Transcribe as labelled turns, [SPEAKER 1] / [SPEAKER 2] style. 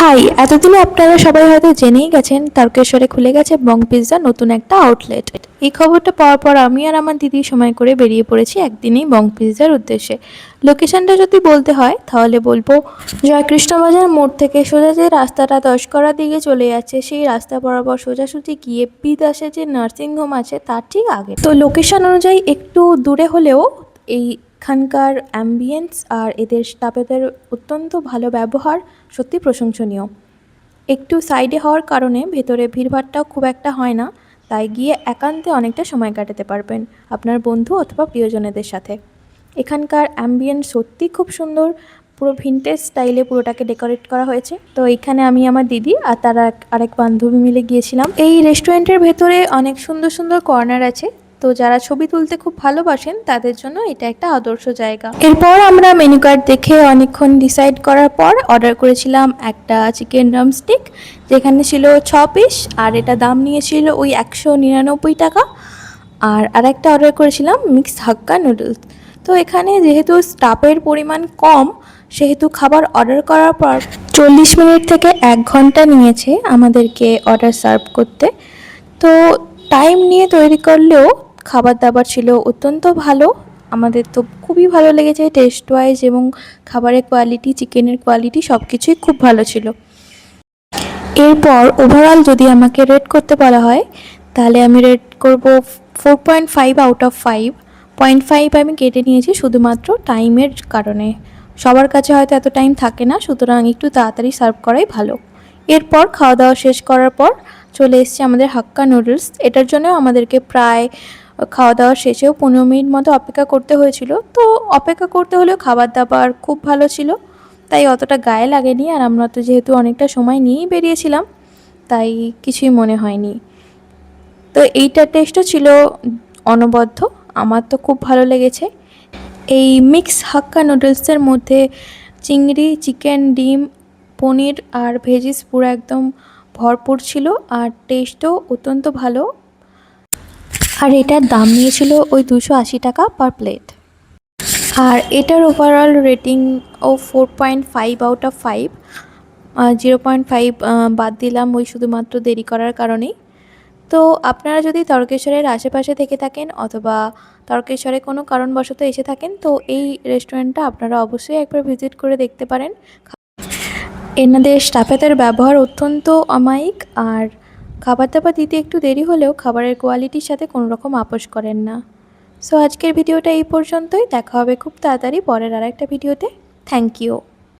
[SPEAKER 1] High! এতদিনে আপনারা সবাই হয়তো জেনেই গেছেন তারকেশ্বরে খুলে গেছে বং পিৎজার নতুন একটা আউটলেট। এই খবরটা পাওয়ার পর আমি আর আমার দিদি সময় করে বেরিয়ে পড়েছি একদিনেই বং পিৎজার উদ্দেশ্যে। লোকেশনটা যদি বলতে হয় তাহলে বলবো জয়কৃষ্ণবাজার মোড় থেকে সোজা যে রাস্তাটা দশকড়ার দিকে চলে যাচ্ছে সেই রাস্তা বরাবর সোজাসুজি গিয়ে বি দাসে যে নার্সিংহোম আছে তার ঠিক আগে। তো লোকেশন অনুযায়ী একটু দূরে হলেও এইখানকার অ্যাম্বিয়েন্স আর এদের স্টাফেদের অত্যন্ত ভালো ব্যবহার সত্যি প্রশংসনীয়। একটু সাইডে হওয়ার কারণে ভেতরে ভিড়ভাট্টাও খুব একটা হয় না, তাই গিয়ে একান্তে অনেকটা সময় কাটাতে পারবেন আপনার বন্ধু অথবা প্রিয়জনেদের সাথে। এখানকার অ্যাম্বিয়েন্স সত্যি খুব সুন্দর, পুরো ভিনটেজ স্টাইলে পুরোটাকে ডেকোরেট করা হয়েছে। তো এখানে আমি আমার দিদি আর তার আরেক বান্ধবী মিলে গিয়েছিলাম। এই রেস্টুরেন্টের ভেতরে অনেক সুন্দর সুন্দর কর্নার আছে, তো যারা ছবি তুলতে খুব ভালোবাসেন তাদের জন্য এটা একটা আদর্শ জায়গা। এরপর আমরা মেনু কার্ড দেখে অনেকক্ষণ ডিসাইড করার পর অর্ডার করেছিলাম একটা চিকেন ড্রামস্টিক, যেখানে ছিল 6 পিস আর এটা দাম নিয়েছিল ওই 199 টাকা। আর আরেকটা অর্ডার করেছিলাম মিক্স হাক্কা নুডলস। তো এখানে যেহেতু স্টাফের পরিমাণ কম, সেহেতু খাবার অর্ডার করার পর 40 মিনিট থেকে 1 ঘন্টা নিয়েছে আমাদেরকে অর্ডার সার্ভ করতে। তো টাইম নিয়ে তৈরি করলেও খাবার দাবার ছিল অত্যন্ত ভালো। আমাদের তো খুবই ভালো লেগেছে টেস্ট ওয়াইজ, এবং খাবারের কোয়ালিটি, চিকেনের কোয়ালিটি সব কিছুই খুব ভালো ছিল। এরপর ওভারঅল যদি আমাকে রেট করতে বলা হয় তাহলে আমি রেট করব 4.5 আউট অফ 5। 0.5 আমি কেটে নিয়েছি শুধুমাত্র টাইমের কারণে। সবার কাছে হয়তো এত টাইম থাকে না, সুতরাং একটু তাড়াতাড়ি সার্ভ করাই ভালো। এরপর খাওয়া দাওয়া শেষ করার পর চলে এসেছে আমাদের হাক্কা নুডলস। এটার জন্যও আমাদেরকে প্রায় খাওয়া দাওয়া শেষেও 15 মিনিট মতো অপেক্ষা করতে হয়েছিল। তো অপেক্ষা করতে হলেও খাবার দাবার খুব ভালো ছিল, তাই অতটা গায়ে লাগেনি। আর আমরা তো যেহেতু অনেকটা সময় নিয়েই বেরিয়েছিলাম, তাই কিছুই মনে হয়নি। তো এইটার টেস্টও ছিল অনবদ্য, আমার তো খুব ভালো লেগেছে। এই মিক্স হাক্কা নুডলসের মধ্যে চিংড়ি, চিকেন, ডিম, পনির আর ভেজিস পুরো একদম ভরপুর ছিল, আর টেস্টও অত্যন্ত ভালো। আর এটার দাম নিয়েছিল ওই 280 টাকা পার প্লেট। আর এটার ওভারঅল রেটিং ও 4.5 আউট অফ 5। 0.5 বাদ দিলাম ওই শুধুমাত্র দেরি করার কারণেই। তো আপনারা যদি তারকেশ্বরের আশেপাশে থেকে থাকেন অথবা তারকেশ্বরে কোনো কারণবশত এসে থাকেন, তো এই রেস্টুরেন্টটা আপনারা অবশ্যই একবার ভিজিট করে দেখতে পারেন। এনাদের স্টাফেদের ব্যবহার অত্যন্ত অমায়িক, আর খাবার দাবার দিতে একটু দেরি হলেও খাবারের কোয়ালিটির সাথে কোনো রকম আপোষ করেন না। সো আজকের ভিডিওটা এই পর্যন্তই, দেখা হবে খুব তাড়াতাড়ি পরের আরেকটা ভিডিওতে। Thank you.